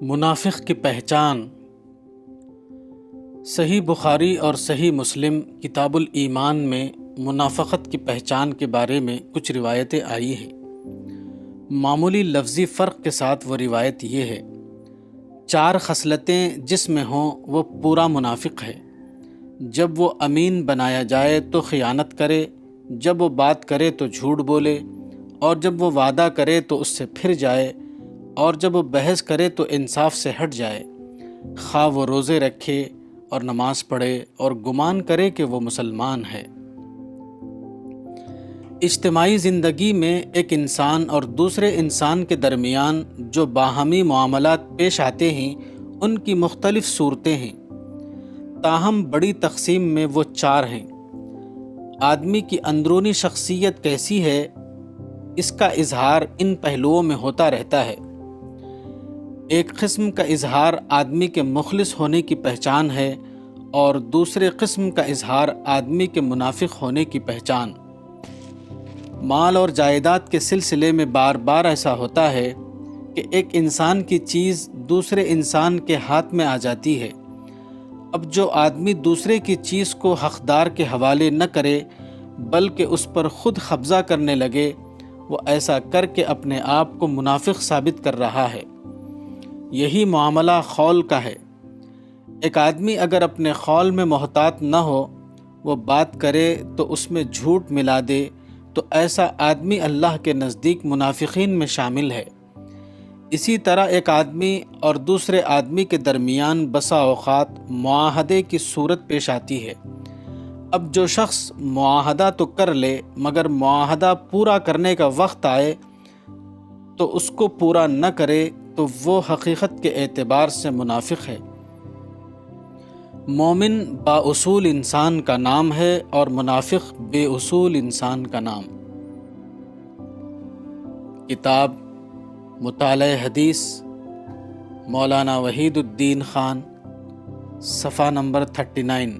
منافق کی پہچان۔ صحیح بخاری اور صحیح مسلم کتاب الایمان میں منافقت کی پہچان کے بارے میں کچھ روایتیں آئی ہیں۔ معمولی لفظی فرق کے ساتھ وہ روایت یہ ہے: 4 خصلتیں جس میں ہوں وہ پورا منافق ہے۔ جب وہ امین بنایا جائے تو خیانت کرے، جب وہ بات کرے تو جھوٹ بولے، اور جب وہ وعدہ کرے تو اس سے پھر جائے، اور جب وہ بحث کرے تو انصاف سے ہٹ جائے، خواہ وہ روزے رکھے اور نماز پڑھے اور گمان کرے کہ وہ مسلمان ہے۔ اجتماعی زندگی میں ایک انسان اور دوسرے انسان کے درمیان جو باہمی معاملات پیش آتے ہیں ان کی مختلف صورتیں ہیں، تاہم بڑی تقسیم میں وہ 4 ہیں۔ آدمی کی اندرونی شخصیت کیسی ہے، اس کا اظہار ان پہلوؤں میں ہوتا رہتا ہے۔ ایک قسم کا اظہار آدمی کے مخلص ہونے کی پہچان ہے، اور دوسرے قسم کا اظہار آدمی کے منافق ہونے کی پہچان۔ مال اور جائیداد کے سلسلے میں بار بار ایسا ہوتا ہے کہ ایک انسان کی چیز دوسرے انسان کے ہاتھ میں آ جاتی ہے۔ اب جو آدمی دوسرے کی چیز کو حقدار کے حوالے نہ کرے بلکہ اس پر خود قبضہ کرنے لگے، وہ ایسا کر کے اپنے آپ کو منافق ثابت کر رہا ہے۔ یہی معاملہ خول کا ہے۔ ایک آدمی اگر اپنے خول میں محتاط نہ ہو، وہ بات کرے تو اس میں جھوٹ ملا دے، تو ایسا آدمی اللہ کے نزدیک منافقین میں شامل ہے۔ اسی طرح ایک آدمی اور دوسرے آدمی کے درمیان بسا اوقات معاہدے کی صورت پیش آتی ہے۔ اب جو شخص معاہدہ تو کر لے مگر معاہدہ پورا کرنے کا وقت آئے تو اس کو پورا نہ کرے تو وہ حقیقت کے اعتبار سے منافق ہے۔ مومن با اصول انسان کا نام ہے اور منافق بے اصول انسان کا نام۔ کتاب مطالعہ حدیث، مولانا وحید الدین خان، صفحہ نمبر 39۔